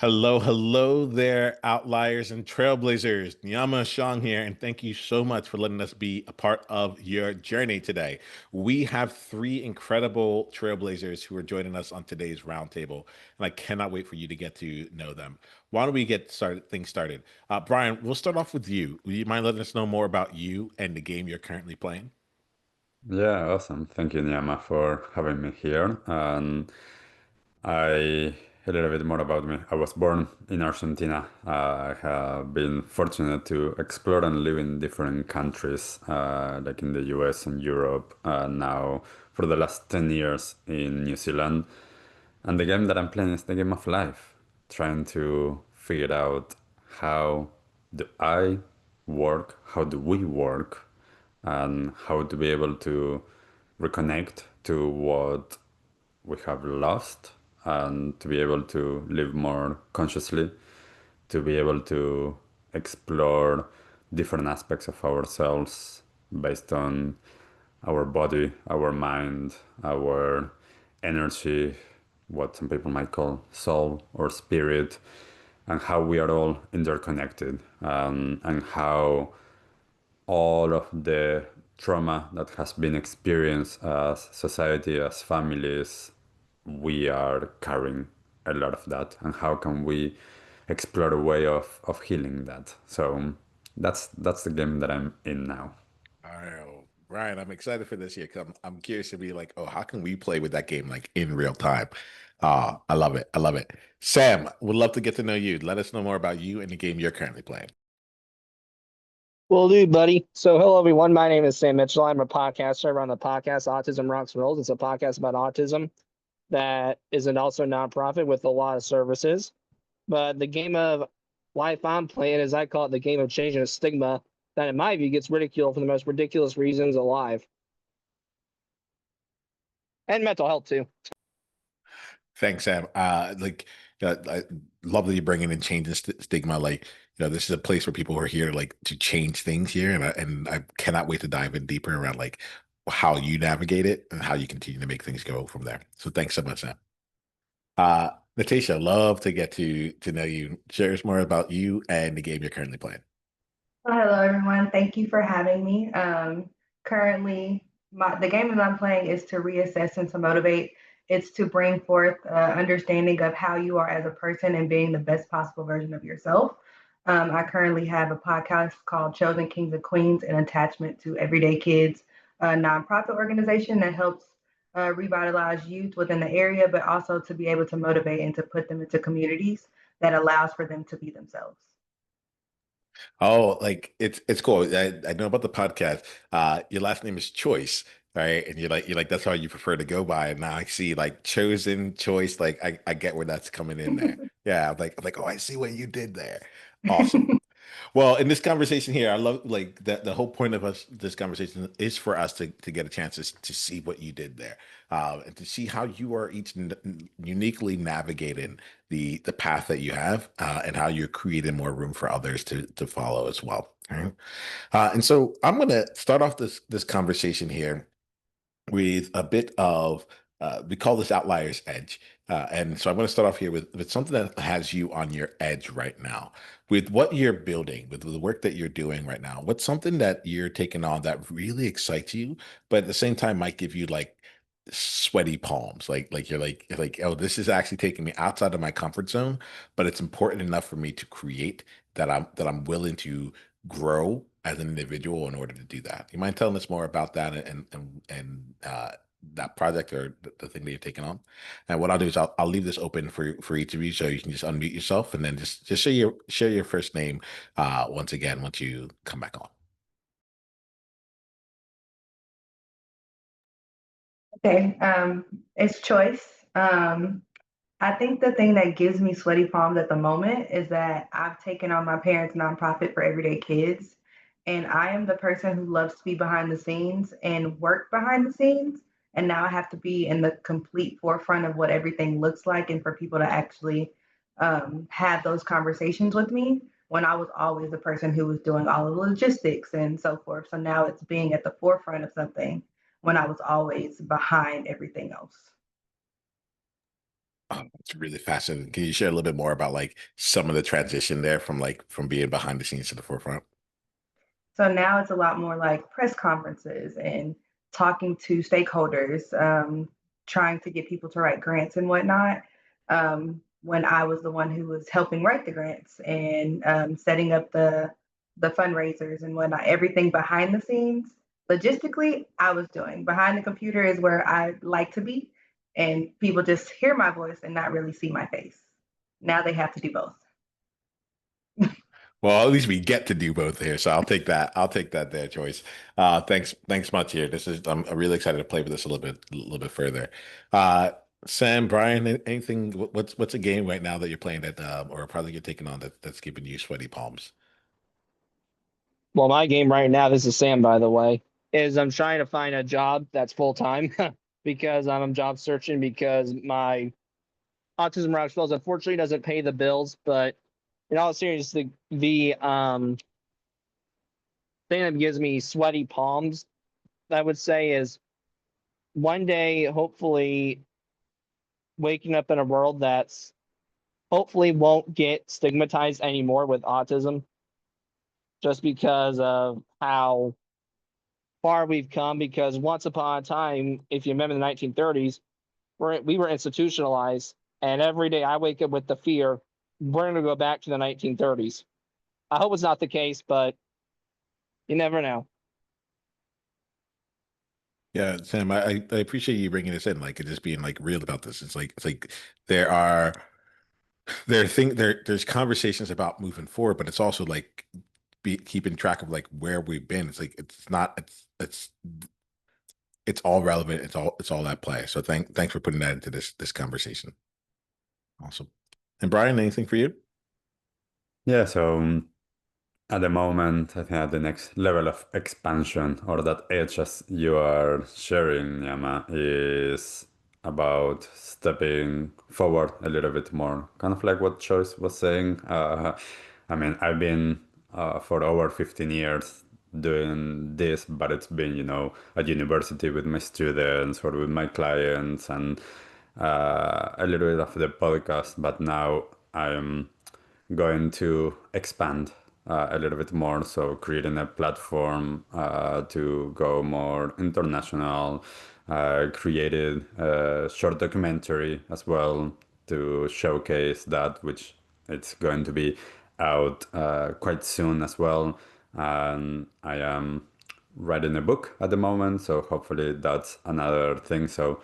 Hello, hello there, outliers and trailblazers. Niiamah Shang here, and thank you so much for letting us be a part of your journey today. We have three incredible trailblazers who are joining us on today's roundtable, and I cannot wait for you to get to know them. Why don't we get things started? Brian, we'll start off with you. Would you mind letting us know more about you and the game you're currently playing? Yeah, awesome. Thank you, Niiamah, for having me here. And I a little bit more about me. I was born in Argentina. I have been fortunate to explore and live in different countries, like in the US and Europe. Now, for the last 10 years in New Zealand. And the game that I'm playing is the game of life, trying to figure out how do I work, how do we work, and how to be able to reconnect to what we have lost and to be able to live more consciously, to be able to explore different aspects of ourselves based on our body, our mind, our energy, what some people might call soul or spirit, and how we are all interconnected, and how all of the trauma that has been experienced as society, as families, we are carrying a lot of that, and how can we explore a way of healing that. So that's the game that I'm in now. All right, well, Brian, I'm excited for this year because I'm curious to be like, oh, how can we play with that game like in real time? I love it. I love it. Sam, would love to get to know you. Let us know more about you and the game you're currently playing. Will do, buddy. So, hello, everyone. My name is Sam Mitchell. I'm a podcaster. I run the podcast Autism Rocks and Rolls. It's a podcast about autism that is also a nonprofit with a lot of services. But the game of life I'm playing, as I call it, the game of changing a stigma that, in my view, gets ridiculed for the most ridiculous reasons alive, and mental health, too. Thanks, Sam. I love that you're bringing in change and stigma. This is a place where people are here like to change things here, and I cannot wait to dive in deeper around like how you navigate it and how you continue to make things go from there. So thanks so much, Sam. Natasha, love to get to know you. Share us more about you and the game you're currently playing. Well, hello, everyone. Thank you for having me. Currently, the game that I'm playing is to reassess and to motivate. It's to bring forth understanding of how you are as a person and being the best possible version of yourself. I currently have a podcast called Chosen Kings and Queens, an attachment to Everyday Kids, a nonprofit organization that helps revitalize youth within the area, but also to be able to motivate and to put them into communities that allows for them to be themselves. Oh, like it's cool. I know about the podcast. Your last name is Choice, right? And you're like that's how you prefer to go by. And now I see like chosen choice. Like I get where that's coming in there. Yeah, I'm like, oh, I see what you did there. Awesome. Well, in this conversation here, I love like that the whole point of us this conversation is for us to get a chance to see what you did there, and to see how you are each uniquely navigating the path that you have, and how you're creating more room for others to follow as well. All right? And so I'm gonna start off this conversation here with a bit of we call this outliers edge. And so I'm going to start off here with something that has you on your edge right now. With what you're building, with the work that you're doing right now, what's something that you're taking on that really excites you, but at the same time might give you like sweaty palms, like you're like, oh, this is actually taking me outside of my comfort zone, but it's important enough for me to create that I'm willing to grow as an individual in order to do that. You mind telling us more about that and that project or the thing that you're taking on? And what I'll do is I'll leave this open for each of you, so you can just unmute yourself and then just share your first name once again once you come back on. Okay, it's choice. I think the thing that gives me sweaty palms at the moment is that I've taken on my parents' nonprofit for everyday kids, and I am the person who loves to be behind the scenes and work behind the scenes. And now I have to be in the complete forefront of what everything looks like, and for people to actually have those conversations with me when I was always the person who was doing all of the logistics and so forth. So now it's being at the forefront of something when I was always behind everything else. Oh, it's really fascinating. Can you share a little bit more about like some of the transition there from like from being behind the scenes to the forefront? So now it's a lot more like press conferences and talking to stakeholders, trying to get people to write grants and whatnot. When I was the one who was helping write the grants and setting up the fundraisers and whatnot, everything behind the scenes, logistically, I was doing. Behind the computer is where I like to be, and people just hear my voice and not really see my face. Now they have to do both. Well, at least we get to do both here, so I'll take that. I'll take that there, Choice. Thanks much here. This is I'm really excited to play with this a little bit further. Uh, Sam, Brian, anything? What's a game right now that you're playing that, or a project you're taking on that's giving you sweaty palms? Well, my game right now, this is Sam, by the way, is I'm trying to find a job that's full time because I'm job searching because my autism rocks bills unfortunately doesn't pay the bills. But in all seriousness, the thing that gives me sweaty palms, I would say, is one day, hopefully, waking up in a world that's hopefully won't get stigmatized anymore with autism, just because of how far we've come. Because once upon a time, if you remember the 1930s, we were institutionalized, and every day I wake up with the fear we're going to go back to the 1930s. I hope it's not the case, but you never know. Yeah, Sam, I appreciate you bringing this in, like, and just being like real about this. It's like there are there's conversations about moving forward, but it's also like keeping track of like where we've been. It's like it's not it's all relevant. It's all at play. So thanks for putting that into this conversation. Awesome. And Brian, anything for you? Yeah, so at the moment, I think at the next level of expansion or that edge as you are sharing, Niiamah, is about stepping forward a little bit more. Kind of like what Choice was saying. I mean, I've been for over 15 years doing this, but it's been, at university with my students or with my clients and a little bit of the podcast. But now I'm going to expand a little bit more. So creating a platform to go more international, created a short documentary as well to showcase that, which it's going to be out quite soon as well. And I am writing a book at the moment, so hopefully that's another thing. So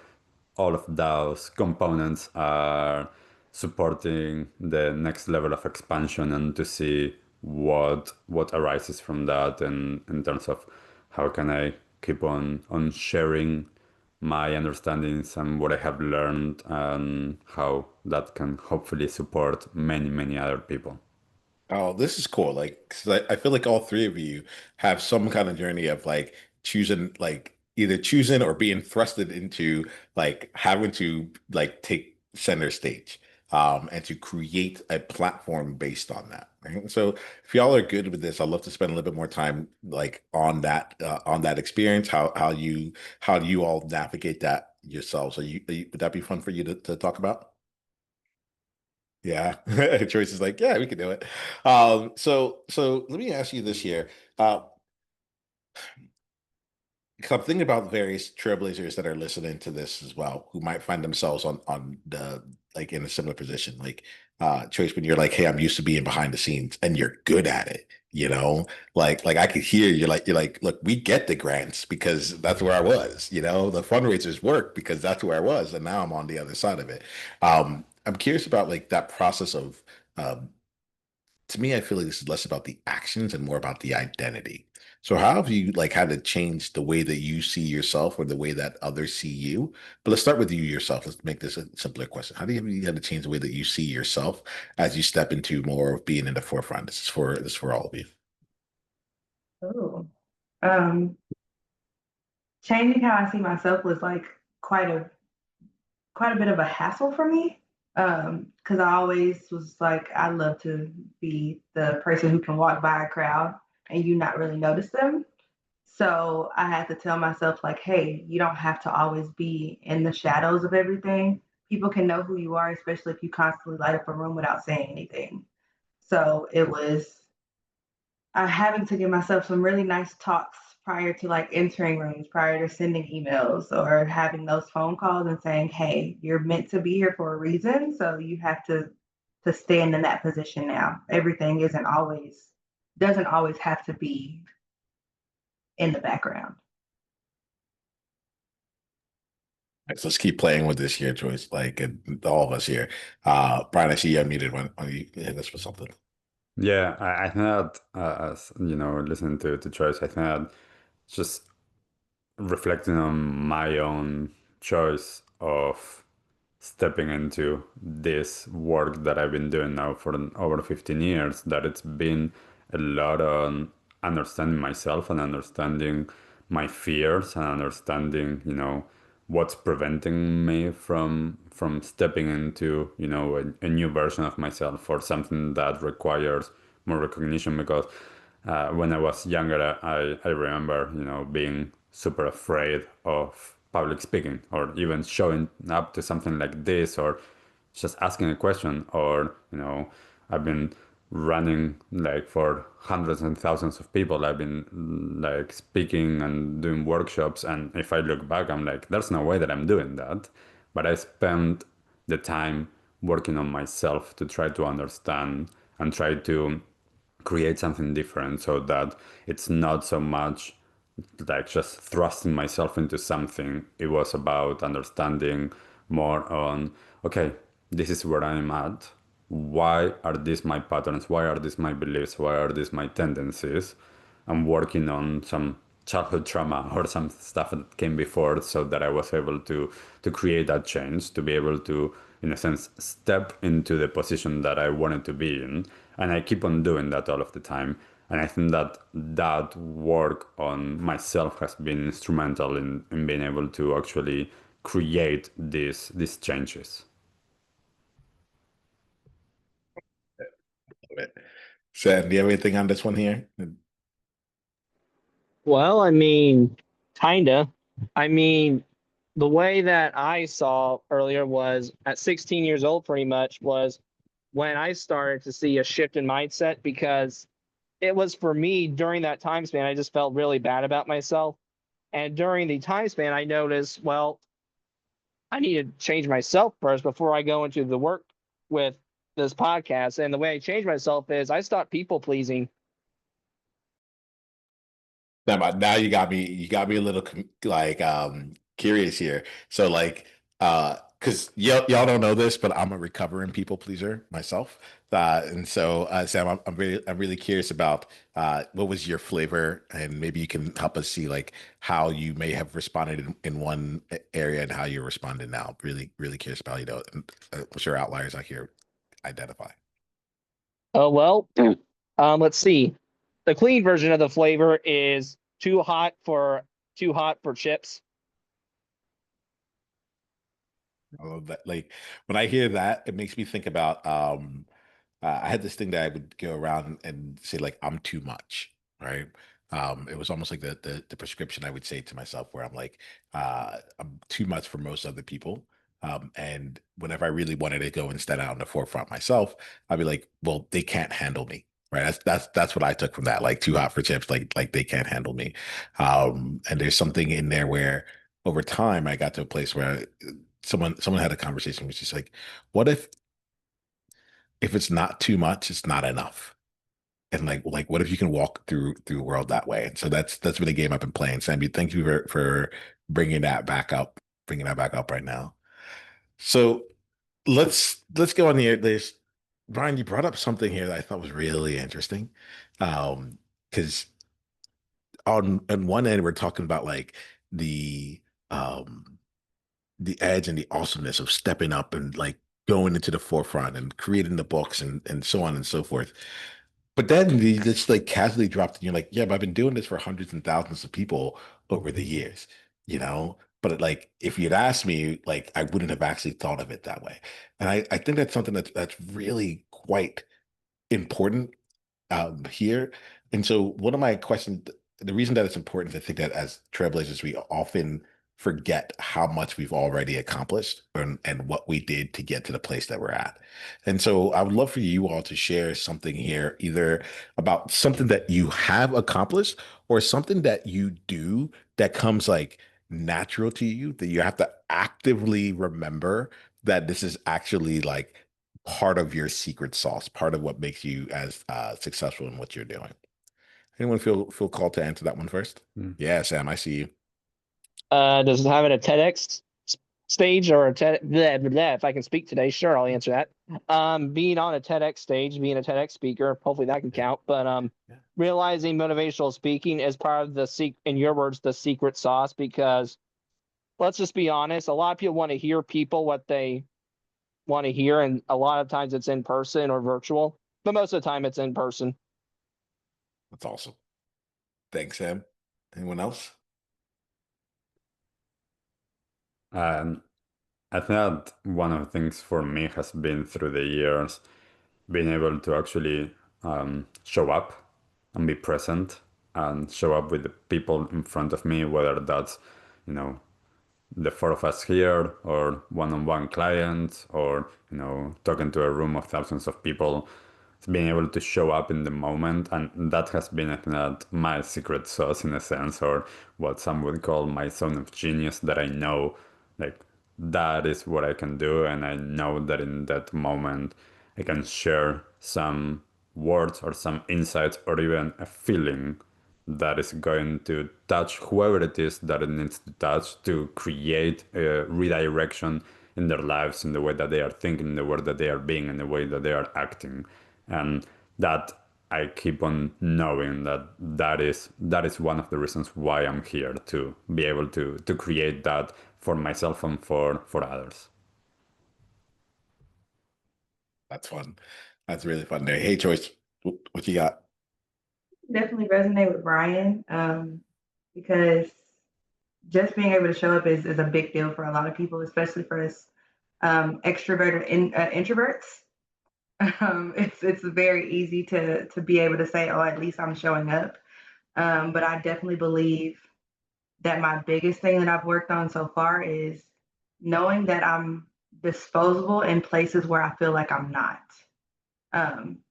all of those components are supporting the next level of expansion and to see what arises from that and in terms of how can I keep on sharing my understandings and what I have learned and how that can hopefully support many other people. Oh, this is cool. Like, 'cause I feel like all three of you have some kind of journey of like choosing, like either choosing or being thrusted into like having to like take center stage, and to create a platform based on that. Right? So, if y'all are good with this, I'd love to spend a little bit more time like on that experience. How do you all navigate that yourselves? Would that be fun for you to talk about? Yeah. Choice is like, yeah, we can do it. So let me ask you this here. Uh, 'Cause I'm thinking about various trailblazers that are listening to this as well, who might find themselves on the like in a similar position. Like Choice, when you're like, hey, I'm used to being behind the scenes and you're good at it, you know? Like I could hear you're like, look, we get the grants because that's where I was, the fundraisers work because that's where I was, and now I'm on the other side of it. I'm curious about like that process of um to me, I feel like this is less about the actions and more about the identity. So how have you like had to change the way that you see yourself or the way that others see you? But let's start with you yourself. Let's make this a simpler question. How do you had to change the way that you see yourself as you step into more of being in the forefront? This is for all of you. Oh, um, changing how I see myself was like quite a quite a bit of a hassle for me. Because I always was like, I love to be the person who can walk by a crowd and you not really notice them. So I had to tell myself, like, hey, you don't have to always be in the shadows of everything. people can know who you are, especially if you constantly light up a room without saying anything. So it was having to give myself some really nice talks prior to like entering rooms, prior to sending emails or having those phone calls and saying, "Hey, you're meant to be here for a reason, so you have to stand in that position now. Everything isn't always doesn't always have to be in the background." Right, so let's keep playing with this here, Joyce, like and all of us here. Brian, I see you unmuted when you hit us with something. Yeah, I think that as you know, listening to Choice, I think that just reflecting on my own choice of stepping into this work that I've been doing now for over 15 years, that it's been a lot on understanding myself and understanding my fears and understanding, what's preventing me from stepping into, a new version of myself or something that requires more recognition because when I was younger, I remember, being super afraid of public speaking or even showing up to something like this or just asking a question or, I've been running like for hundreds and thousands of people. I've been like speaking and doing workshops. And if I look back, I'm like, there's no way that I'm doing that. But I spent the time working on myself to try to understand and try to create something different so that it's not so much like just thrusting myself into something. It was about understanding more on, okay, this is where I'm at. Why are these my patterns? Why are these my beliefs? Why are these my tendencies? I'm working on some childhood trauma or some stuff that came before so that I was able to create that change, to be able to, in a sense, step into the position that I wanted to be in. And I keep on doing that all of the time. And I think that that work on myself has been instrumental in being able to actually create these changes. Sam, do you have anything on this one here? Well, I mean, kinda. I mean, the way that I saw earlier was at 16 years old, pretty much, was when I started to see a shift in mindset because it was for me during that time span, I just felt really bad about myself. And during the time span, I noticed, well, I need to change myself first before I go into the work with this podcast. And the way I changed myself is I stopped people pleasing. Now you got me a little like curious here. So like because y'all don't know this, but I'm a recovering people pleaser myself. And so Sam, I'm really curious about what was your flavor, and maybe you can help us see like how you may have responded in one area and how you're responding now. Really curious about, and I'm sure outliers out here identify. Oh, well, let's see. The clean version of the flavor is too hot for chips. I love that. Like when I hear that, it makes me think about I had this thing that I would go around and say like I'm too much, right? It was almost like the prescription I would say to myself where I'm like I'm too much for most other people. And whenever I really wanted to go and stand out on the forefront myself, I'd be like, well, they can't handle me. Right. That's what I took from that. Like too hot for chips, like they can't handle me. And there's something in there where over time I got to a place where someone had a conversation which is like, what if it's not too much, it's not enough? And like what if you can walk through the world that way? And so that's been a game I've been playing. Sammy, thank you for bringing that back up right now. So let's go on here. There's Brian, you brought up something here that I thought was really interesting. Because on one end we're talking about like the um the edge and the awesomeness of stepping up and like going into the forefront and creating the books and so on and so forth. But then you just like casually dropped and you're like, yeah, but I've been doing this for hundreds and thousands of people over the years, you know? But like if you'd asked me, like I wouldn't have actually thought of it that way. And I think that's something that's really quite important here. And so one of my questions, the reason that it's important is I think that as trailblazers, we often forget how much we've already accomplished and what we did to get to the place that we're at. And so I would love for you all to share something here, either about something that you have accomplished or something that you do that comes like natural to you, that you have to actively remember that this is actually like part of your secret sauce, part of what makes you as successful in what you're doing. Anyone feel called to answer that one first? Mm. Yeah, Sam, I see you. Does it have a TEDx stage or a TED? Blah, blah, blah. If I can speak today, sure, I'll answer that. Being on a TEDx stage, being a TEDx speaker, hopefully that can count. But Yeah. realizing motivational speaking is part of in your words, the secret sauce. Because let's just be honest, a lot of people want to hear people what they want to hear, and a lot of times it's in person or virtual, but most of the time it's in person. That's awesome. Thanks, Sam. Anyone else? And I think that one of the things for me has been through the years being able to actually show up and be present and show up with the people in front of me, whether that's, you know, the four of us here or one-on-one clients or, talking to a room of thousands of people. It's being able to show up in the moment, and that has been, I think, that my secret sauce in a sense, or what some would call my zone of genius, that I know like that is what I can do, and I know that in that moment I can share some words or some insights or even a feeling that is going to touch whoever it is that it needs to touch to create a redirection in their lives, in the way that they are thinking, in the way that they are being, in the way that they are acting. And that I keep on knowing that is one of the reasons why I'm here, to be able to create that for myself and for others. That's fun. That's really fun there. Hey, Choice, what you got? Definitely resonate with Brian, because just being able to show up is a big deal for a lot of people, especially for us extroverted introverts. It's very easy to be able to say, "Oh, at least I'm showing up." But I definitely believe that my biggest thing that I've worked on so far is knowing that I'm disposable in places where I feel like I'm not.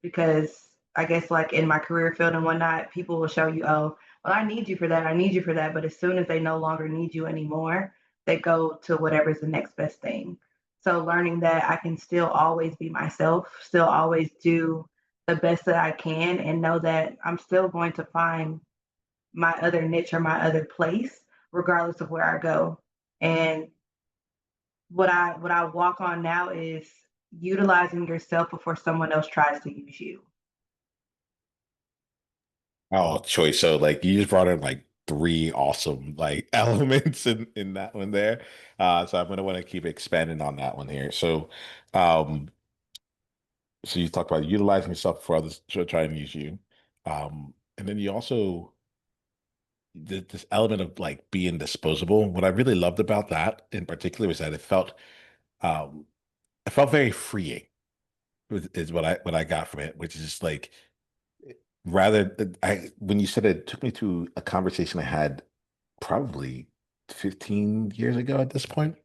Because I guess like in my career field and whatnot, people will show you, oh, well, I need you for that. I need you for that. But as soon as they no longer need you anymore, they go to whatever's the next best thing. So learning that I can still always be myself, still always do the best that I can, and know that I'm still going to find my other niche or my other place, regardless of where I go. And what I walk on now is utilizing yourself before someone else tries to use you. Oh, Choice. So like you just brought in like three awesome like elements in that one there. So I'm gonna want to keep expanding on that one here. Um, so you talked about utilizing yourself for others to try and use you. And then you also this element of like being disposable. What I really loved about that in particular was that um it felt very freeing, is what I got from it, which is just like rather I when you said it, it took me to a conversation I had probably 15 years ago at this point,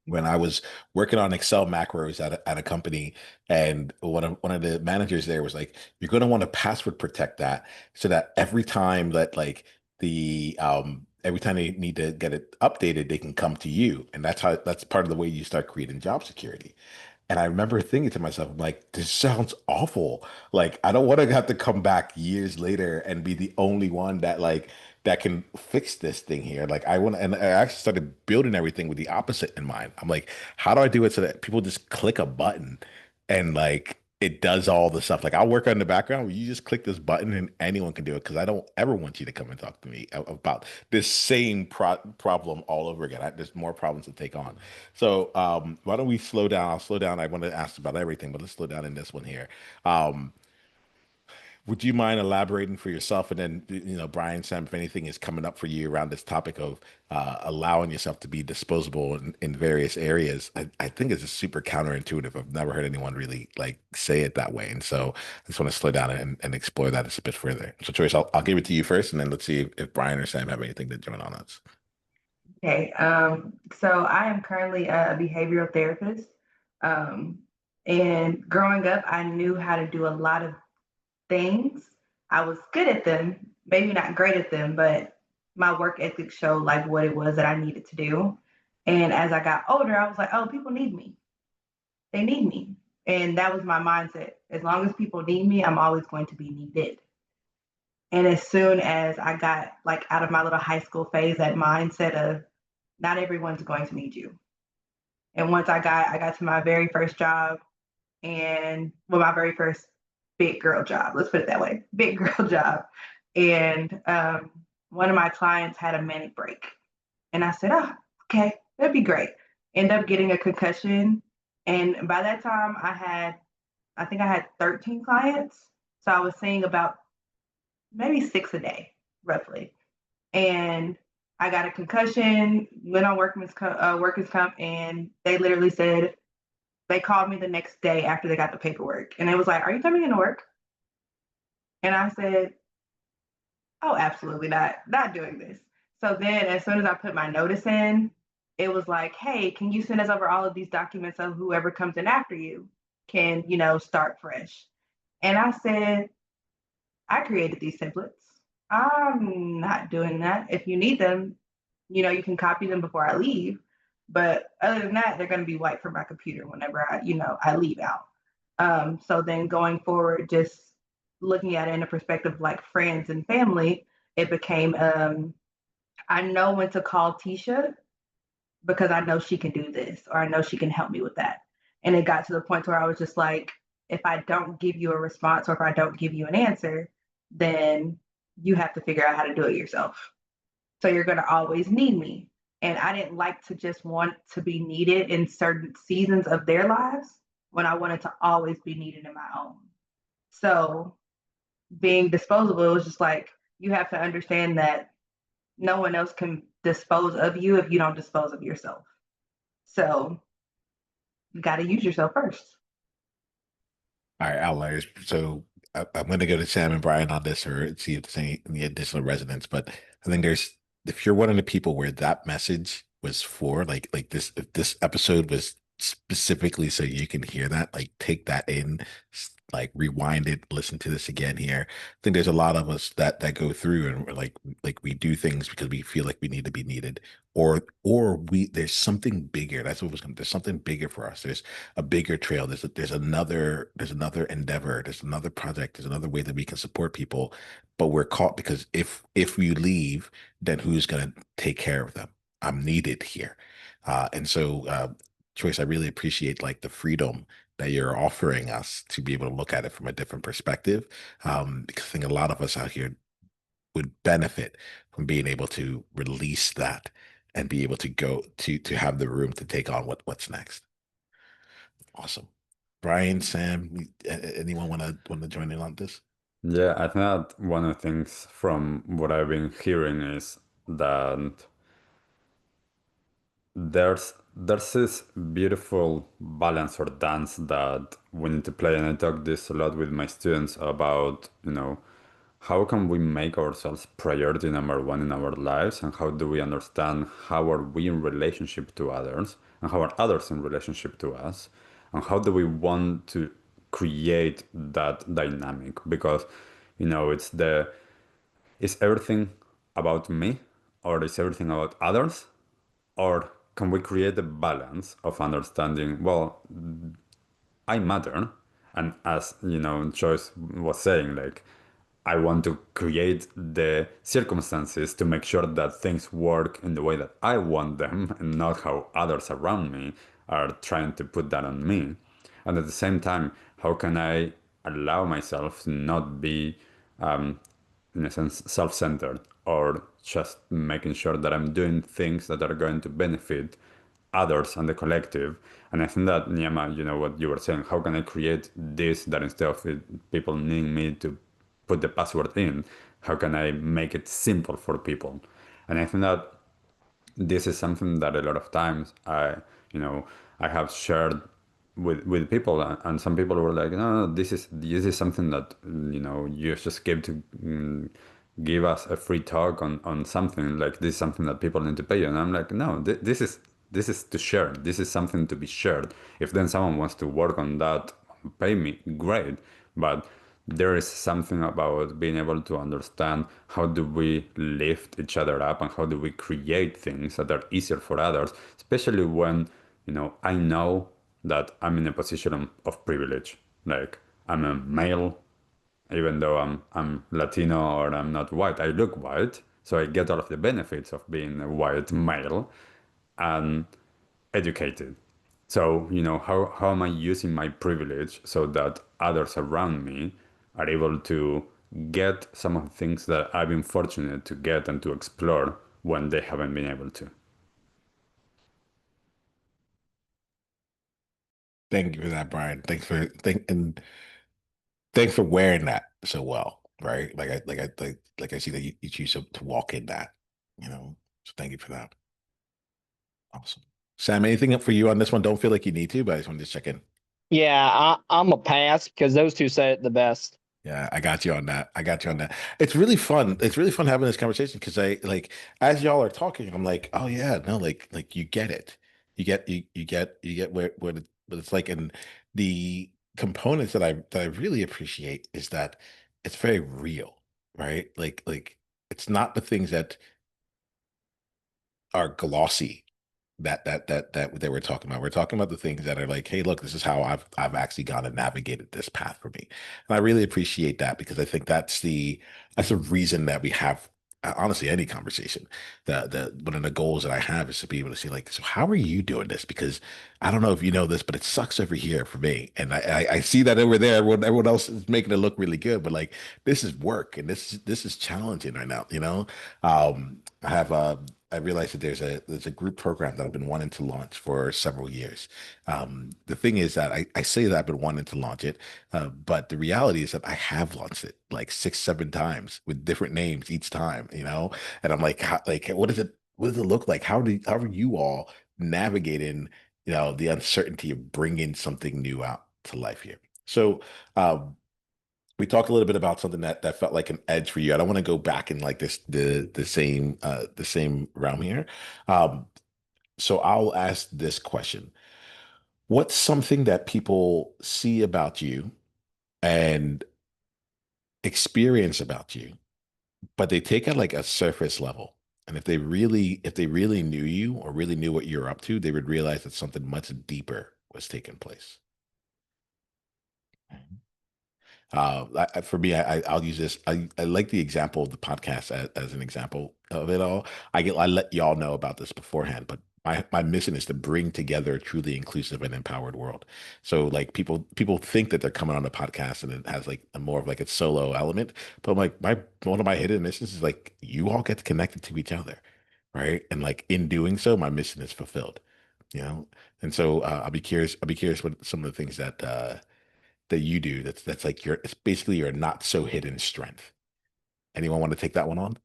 when I was working on Excel macros at a company, and one of the managers there was like, "You're going to want to password protect that so that every time they need to get it updated, they can come to you, and that's part of the way you start creating job security." And I remember thinking to myself, I'm like, this sounds awful. Like, I don't want to have to come back years later and be the only one that can fix this thing here. Like, and I actually started building everything with the opposite in mind. I'm like, how do I do it so that people just click a button and like it does all the stuff? Like, I'll work on the background. You just click this button and anyone can do it, because I don't ever want you to come and talk to me about this same problem all over again. There's more problems to take on. So why don't we slow down? I'll slow down. I want to ask about everything, but let's slow down in this one here. Um, would you mind elaborating for yourself, and then Brian, Sam, if anything is coming up for you around this topic of allowing yourself to be disposable in various areas? I think it's just super counterintuitive. I've never heard anyone really like say it that way, and so I just want to slow down and explore that just a bit further. So, Choice, I'll give it to you first, and then let's see if Brian or Sam have anything to join on us. Okay. So I am currently a behavioral therapist. Um, and growing up, I knew how to do a lot of things. I was good at them, maybe not great at them, but my work ethic showed like what it was that I needed to do. And as I got older, I was like, oh, people need me. They need me. And that was my mindset. As long as people need me, I'm always going to be needed. And as soon as I got like out of my little high school phase, that mindset of not everyone's going to need you. And once I got to my very first job and well, my very first big girl job, let's put it that way, big girl job. And one of my clients had a manic break. And I said, oh, okay, that'd be great. End up getting a concussion. And by that time I think I had 13 clients. So I was seeing about maybe 6 a day, roughly. And I got a concussion, went on workers' comp, and they literally said, they called me the next day after they got the paperwork. And it was like, are you coming into work? And I said, oh, absolutely not, not doing this. So then as soon as I put my notice in, it was like, hey, can you send us over all of these documents so whoever comes in after you can, start fresh? And I said, I created these templates. I'm not doing that. If you need them, you can copy them before I leave. But other than that, they're going to be wiped from my computer whenever I leave out. So then going forward, just looking at it in a perspective of like friends and family, it became I know when to call Tisha because I know she can do this or I know she can help me with that. And it got to the point where I was just like, if I don't give you a response or if I don't give you an answer, then you have to figure out how to do it yourself. So you're going to always need me. And I didn't like to just want to be needed in certain seasons of their lives when I wanted to always be needed in my own. So being disposable, it was just like, you have to understand that no one else can dispose of you if you don't dispose of yourself. So you got to use yourself first. All right, outliers. So I'm going to go to Sam and Brian on this or see if there's any additional resonance. But I think if you're one of the people where that message was for, like this, if this episode was specifically so you can hear that, like take that in, like rewind it, listen to this again here. I think there's a lot of us that go through and we're like we do things because we feel like we need to be needed, or there's something bigger. That's what was going. There's something bigger for us. There's a bigger trail. There's another endeavor. There's another project. There's another way that we can support people. But we're caught because if we leave, then who's going to take care of them? I'm needed here, and so Choice. I really appreciate like the freedom that you're offering us to be able to look at it from a different perspective. Because I think a lot of us out here would benefit from being able to release that and be able to go to have the room to take on what's next. Awesome. Brian, Sam, anyone want to join in on this? Yeah, I think that one of the things from what I've been hearing is that there's this beautiful balance or dance that we need to play, and I talk this a lot with my students about, how can we make ourselves priority number one in our lives, and how do we understand how are we in relationship to others, and how are others in relationship to us, and how do we want to create that dynamic? Because, is everything about me, or is everything about others? Or can we create a balance of understanding, well, I matter. And as Joyce was saying, like, I want to create the circumstances to make sure that things work in the way that I want them and not how others around me are trying to put that on me. And at the same time, how can I allow myself to not be, in a sense, self-centered, or just making sure that I'm doing things that are going to benefit others and the collective. And I think that, Niiamah, what you were saying, how can I create this that instead of people needing me to put the password in, how can I make it simple for people? And I think that this is something that a lot of times you know, I have shared with people, and some people were like, no, no, this is something that you just give to give us a free talk on something like this, something that people need to pay. And I'm like, no, this is to share. This is something to be shared. If then someone wants to work on that, pay me, great. But there is something about being able to understand how do we lift each other up and how do we create things that are easier for others, especially when, I know that I'm in a position of privilege. Like I'm a male, even though I'm Latino or I'm not white, I look white, so I get all of the benefits of being a white male and educated. So, how am I using my privilege so that others around me are able to get some of the things that I've been fortunate to get and to explore when they haven't been able to? Thank you for that, Brian. Thanks for wearing that so well, right? Like I see that you choose to walk in that, you know. So thank you for that. Awesome. Sam, anything up for you on this one? Don't feel like you need to, but I just wanted to check in. Yeah, I'm a pass because those two said it the best. Yeah, I got you on that. I got you on that. It's really fun. It's really fun having this conversation because I like as y'all are talking, I'm like, oh yeah, no, like you get it. You get what it's like. And the components that I really appreciate is that it's very real, right? Like it's not the things that are glossy that we're talking about. We're talking about the things that are like, hey, look, this is how I've actually gone and navigated this path for me. And I really appreciate that because I think that's the reason that we have honestly any conversation. The one of the goals that I have is to be able to see like, so how are you doing this? Because I don't know if you know this, but it sucks over here for me. And I see that over there, everyone else is making it look really good, but like this is work and this is challenging right now, you know? I have I realized that there's a group program that I've been wanting to launch for several years. The thing is that I say that I've been wanting to launch it, but the reality is that I have launched it like 6, 7 times with different names each time, you know? And I'm like, what does it look like? How are you all navigating, the uncertainty of bringing something new out to life here? So, um, we talked a little bit about something that felt like an edge for you. I don't want to go back in like this the same realm here. Um, so I'll ask this question. What's something that people see about you and experience about you, but they take at like a surface level? And if they really knew you or really knew what you're up to, they would realize that something much deeper was taking place. For me, I'll use this. I like the example of the podcast as an example of it all. I let y'all know about this beforehand, but my mission is to bring together a truly inclusive and empowered world. So like people think that they're coming on the podcast and it has like a more of like a solo element, but like my one of my hidden missions is like you all get connected to each other, right? And like in doing so, my mission is fulfilled, you know. And so I'll be curious. I'll be curious what some of the things that you do that's like it's basically your not so hidden strength. Anyone want to take that one on?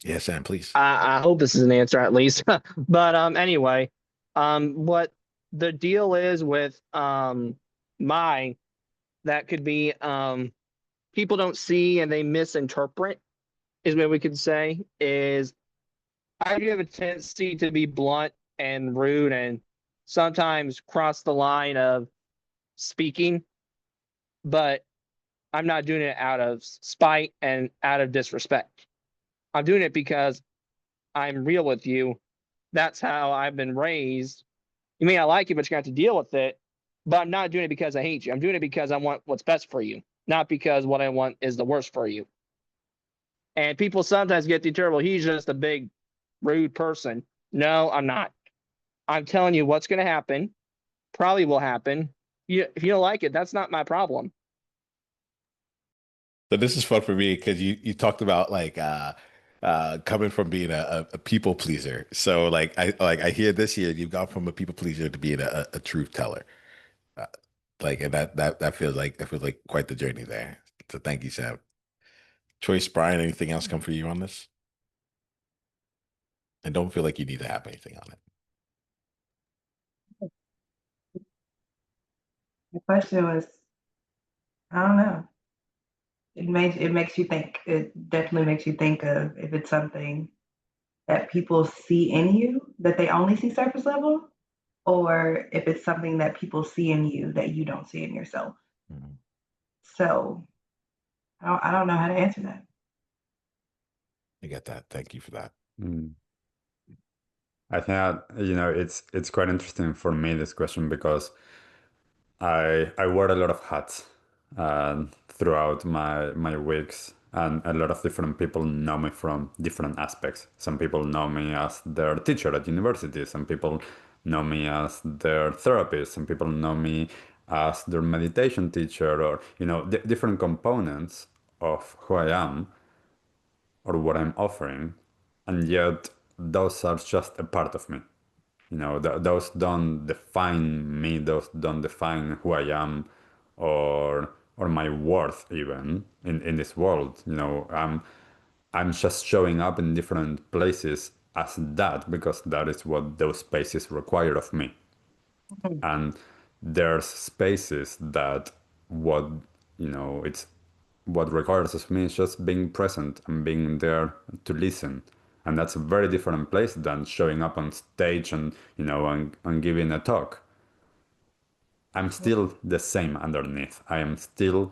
Yeah, Sam, please. I hope this is an answer at least. But anyway, what the deal is with my that could be people don't see and they misinterpret is what we could say is I do have a tendency to be blunt and rude and sometimes cross the line of speaking, but I'm not doing it out of spite and out of disrespect. I'm doing it because I'm real with you. That's how I've been raised. You may not like it, but you're going to have to deal with it. But I'm not doing it because I hate you. I'm doing it because I want what's best for you, not because what I want is the worst for you. And people sometimes get deterred. Well, he's just a big, rude person. No, I'm not. I'm telling you what's going to happen, probably will happen. If you don't like it, that's not my problem. So this is fun for me because you talked about like coming from being a people pleaser. So like I hear this here, you've gone from a people pleaser to being a truth teller. Uh, like and that feels like quite the journey there. So thank you, Sam. Choice, Brian, anything else come for you on this? And don't feel like you need to have anything on it. The question was, I don't know. it makes you think. It definitely makes you think of if it's something that people see in you that they only see surface level, or if it's something that people see in you that you don't see in yourself. Mhm. So I don't know how to answer that. I get that. Thank you for that. Mm. I think that, it's quite interesting for me, this question, because I wear a lot of hats throughout my weeks, and a lot of different people know me from different aspects. Some people know me as their teacher at university. Some people know me as their therapist. Some people know me as their meditation teacher, or different components of who I am or what I'm offering, and yet those are just a part of me. Those don't define me. Those don't define who I am, or my worth even in this world. I'm just showing up in different places as that because that is what those spaces require of me. Mhm. And there's spaces that what it's what requires of me is just being present and being there to listen. And that's a very different place than showing up on stage and giving a talk. I'm still the same underneath. I am still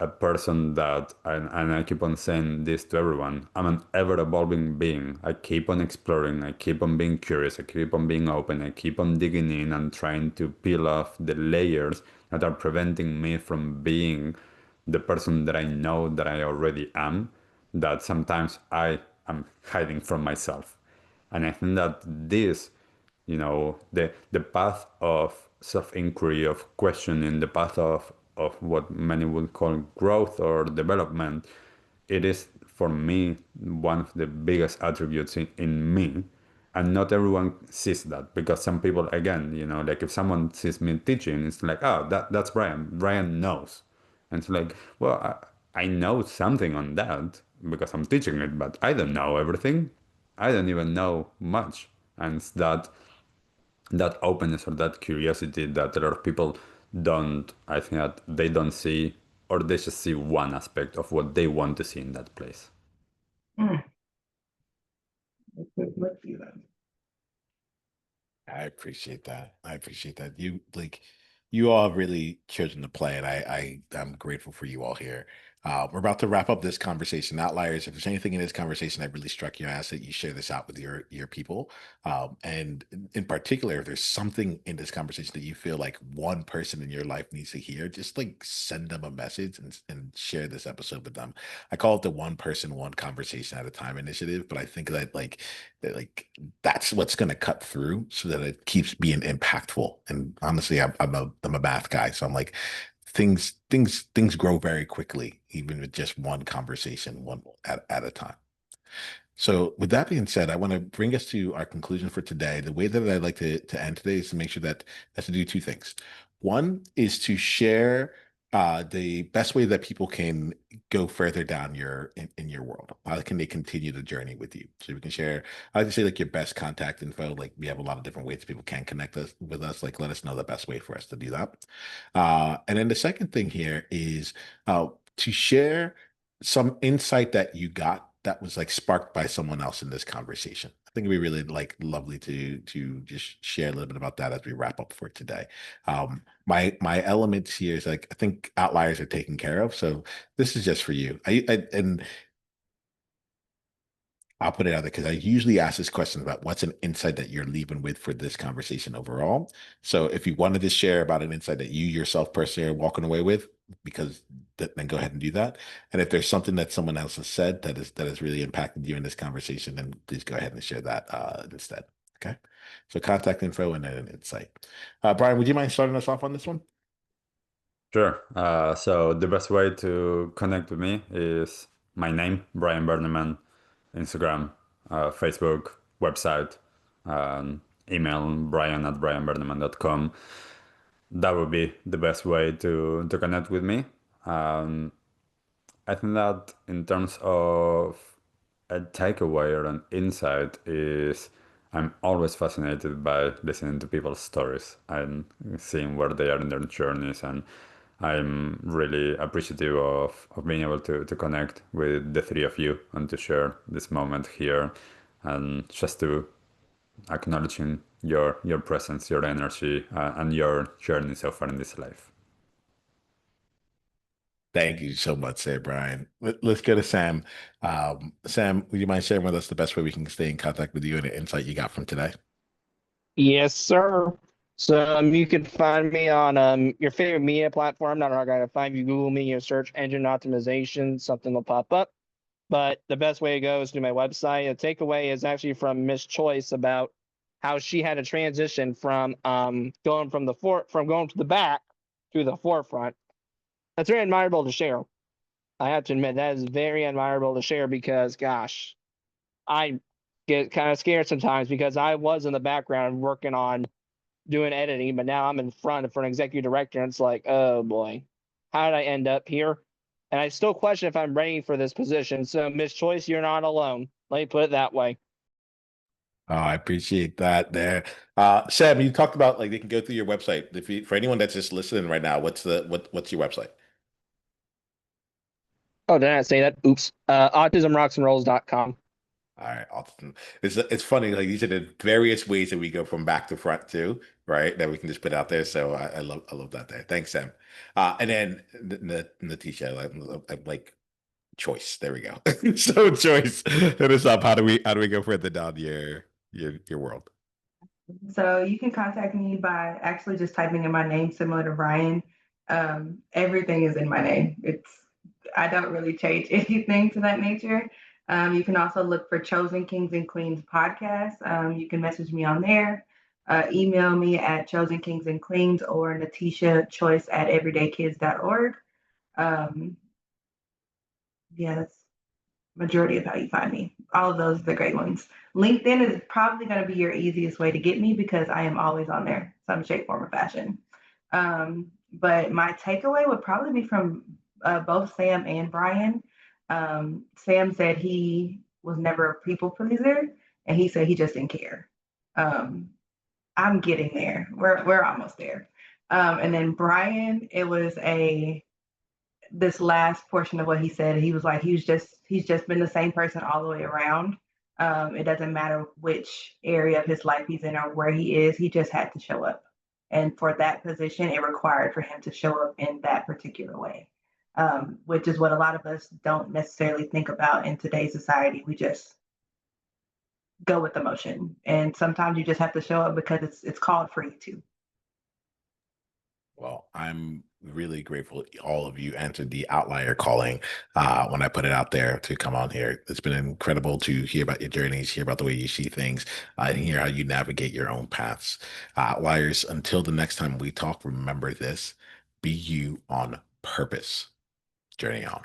a person that, and I keep on saying this to everyone, I'm an ever evolving being. I keep on exploring, I keep on being curious, I keep on being open, I keep on digging in and trying to peel off the layers that are preventing me from being the person that I know that I already am, that sometimes I am hiding from myself. And I think that this, the path of self-inquiry, of questioning, the path of what many would call growth or development, it is for me one of the biggest attributes in me. And not everyone sees that, because some people, again, like if someone sees me teaching, it's like, oh, that's Brian. Brian knows. And it's like, well, I know something on that because I'm teaching it, but I don't know everything. I don't even know much. And it's that openness or that curiosity that a lot of people don't, I think that they don't see, or they just see one aspect of what they want to see in that place. Mm. Let's see that. I appreciate that. I appreciate that. You all have really chosen to play, and I'm grateful for you all here. We're about to wrap up this conversation. Outliers, if there's anything in this conversation that really struck you, I ask that you share this out with your people. And in particular, if there's something in this conversation that you feel like one person in your life needs to hear, just like send them a message and share this episode with them. I call it the one person, one conversation at a time initiative, but I think that that's what's going to cut through so that it keeps being impactful. And honestly, I'm a math guy, so I'm like, things grow very quickly, even with just one conversation, one at a time. So, with that being said, I want to bring us to our conclusion for today. The way that I'd like to end today is to make sure that that's to do two things. One is to share the best way that people can go further down in your world. How can they continue the journey with you? So we can share, I like to say, like your best contact info. Like we have a lot of different ways people can connect us with us. Like let us know the best way for us to do that. And then the second thing here is to share some insight that you got that was like sparked by someone else in this conversation. I think it'd be really like lovely to just share a little bit about that as we wrap up for today. My elements here is like I think outliers are taken care of, so this is just for you. And I'll put it out there because I usually ask this question about what's an insight that you're leaving with for this conversation overall. So if you wanted to share about an insight that you yourself personally are walking away with, because then go ahead and do that. And if there's something that someone else has said that has really impacted you in this conversation, then please go ahead and share that instead. Okay. So contact info and then an insight. Brian, would you mind starting us off on this one? Sure. So the best way to connect with me is my name, Brian Berneman, Instagram, Facebook, website, email brian@brianberneman.com. That would be the best way to connect with me. Um, I think that in terms of a takeaway or an insight is I'm always fascinated by listening to people's stories and seeing where they are in their journeys. And I'm really appreciative of being able to connect with the three of you and to share this moment here and just to acknowledging your presence, your energy, and your journey so far in this life. Thank you so much, there, Brian. Let's go to Sam. Sam, would you mind sharing with us the best way we can stay in contact with you and the insight you got from today? Yes, sir. So you can find me on your favorite media platform. Not hard to find. You Google me, you search engine optimization, something will pop up. But the best way to go is to my website. The takeaway is actually from Miss Choice about how she had a transition from going from going to the back to the forefront. That's very admirable to share. I have to admit that is very admirable to share because, gosh, I get kind of scared sometimes because I was in the background working on doing editing, but now I'm in front for an executive director, and it's like, oh boy, how did I end up here? And I still question if I'm ready for this position. So, Miss Choice, you're not alone. Let me put it that way. Oh, I appreciate that there. Sam, you talked about like they can go through your website. If you, for anyone that's just listening right now, what's your website? Oh, did I not say that? Oops. Autismrocksandrolls.com. All right, awesome. It's funny, like these are the various ways that we go from back to front too, right? That we can just put out there. So I love that there. Thanks, Sam. And then Nateisha, I'm like choice. There we go. So choice. Hit us up. How do we go further down your world? So you can contact me by actually just typing in my name, similar to Brian. Everything is in my name. I don't really change anything to that nature. You can also look for Chosen Kings and Queens podcast. You can message me on there. Email me at Chosen Kings and Queens or Nateisha Choice at everydaykids.org. Yeah, that's majority of how you find me. All of those are the great ones. LinkedIn is probably going to be your easiest way to get me because I am always on there, some shape, form, or fashion. But my takeaway would probably be from both Sam and Brian. Sam said he was never a people pleaser, and he said he just didn't care. I'm getting there. We're almost there. And then Brian, it was this last portion of what he said. He was like, he's just been the same person all the way around. It doesn't matter which area of his life he's in or where he is. He just had to show up, and for that position, it required for him to show up in that particular way, which is what a lot of us don't necessarily think about in today's society. We just go with the motion, and sometimes you just have to show up because it's called for you to. Well, I'm really grateful all of you answered the outlier calling when I put it out there to come on here. It's been incredible to hear about your journeys, hear about the way you see things, and hear how you navigate your own paths. Outliers, until the next time we talk, remember this: be you on purpose. Journey on.